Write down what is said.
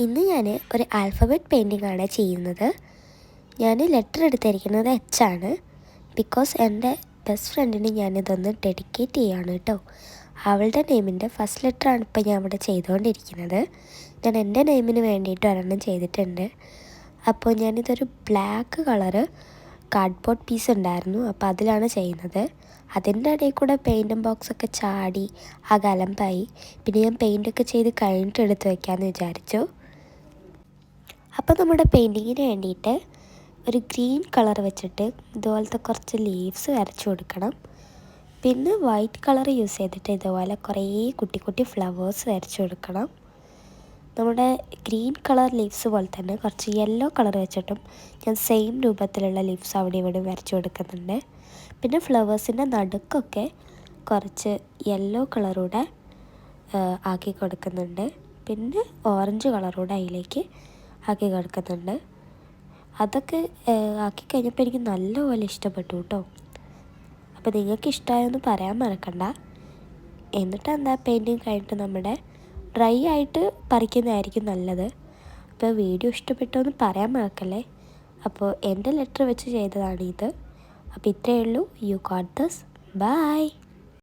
ഇന്ന് ഞാൻ ഒരു ആൽഫബറ്റ് പെയിൻറ്റിംഗ് ആണ് ചെയ്യുന്നത്. ഞാൻ ലെറ്റർ എടുത്തിരിക്കുന്നത് എച്ച് ആണ്. ബിക്കോസ് എൻ്റെ ബെസ്റ്റ് ഫ്രണ്ടിന് ഞാനിതൊന്ന് ഡെഡിക്കേറ്റ് ചെയ്യാണ് കേട്ടോ. അവളുടെ നെയിമിൻ്റെ ഫസ്റ്റ് ലെറ്ററാണ് ഇപ്പോൾ ഞാൻ ഇവിടെ ചെയ്തുകൊണ്ടിരിക്കുന്നത്. ഞാൻ എൻ്റെ നെയിമിന് വേണ്ടിയിട്ട് ഒരെണ്ണം ചെയ്തിട്ടുണ്ട്. അപ്പോൾ ഞാനിതൊരു ബ്ലാക്ക് കളറ് കാർഡ്ബോർഡ് പീസ് ഉണ്ടായിരുന്നു, അപ്പോൾ അതിലാണ് ചെയ്യുന്നത്. അതിൻ്റെ ഇടയിൽ കൂടെ പെയിൻറ്റും ബോക്സൊക്കെ ചാടി ആ അലമ്പായി. പിന്നെ ഞാൻ പെയിൻറ്റൊക്കെ ചെയ്ത് കഴിഞ്ഞിട്ട് എടുത്ത് വയ്ക്കാമെന്ന് വിചാരിച്ചു. അപ്പോൾ നമ്മുടെ പെയിൻറ്റിങ്ങിന് വേണ്ടിയിട്ട് ഒരു ഗ്രീൻ കളർ വെച്ചിട്ട് ഇതുപോലത്തെ കുറച്ച് ലീവ്സ് വരച്ചു കൊടുക്കണം. പിന്നെ വൈറ്റ് കളർ യൂസ് ചെയ്തിട്ട് ഇതുപോലെ കുറേ കുട്ടി കുട്ടി ഫ്ലവേഴ്സ് വരച്ചു കൊടുക്കണം. നമ്മുടെ ഗ്രീൻ കളർ ലീവ്സ് പോലെ തന്നെ കുറച്ച് യെല്ലോ കളർ വെച്ചിട്ടും ഞാൻ സെയിം രൂപത്തിലുള്ള ലീവ്സ് അവിടെ ഇവിടെ വരച്ചു കൊടുക്കുന്നുണ്ട്. പിന്നെ ഫ്ലവേഴ്സിൻ്റെ നടുക്കൊക്കെ കുറച്ച് യെല്ലോ കളറൂടെ ആക്കി കൊടുക്കുന്നുണ്ട്. പിന്നെ ഓറഞ്ച് കളറൂടെ അതിലേക്ക് ആക്കി കൊടുക്കുന്നുണ്ട്. അതൊക്കെ ആക്കി കഴിഞ്ഞപ്പോൾ എനിക്ക് നല്ലപോലെ ഇഷ്ടപ്പെട്ടു കേട്ടോ. അപ്പോൾ നിങ്ങൾക്ക് ഇഷ്ടമായൊന്ന് പറയാൻ മറക്കണ്ട. എന്നിട്ട് എന്താ പെയിൻറ്റിങ് കഴിഞ്ഞിട്ട് നമ്മുടെ ഡ്രൈ ആയിട്ട് പറിക്കുന്നതായിരിക്കും നല്ലത്. അപ്പോൾ വീഡിയോ ഇഷ്ടപ്പെട്ടോ എന്ന് പറയാൻ മറക്കല്ലേ. അപ്പോൾ എൻ്റെ ലെറ്റർ വെച്ച് ചെയ്തതാണ് ഇത്. അപ്പോൾ ഇത്രയേ ഉള്ളൂ. You got this. ബൈ.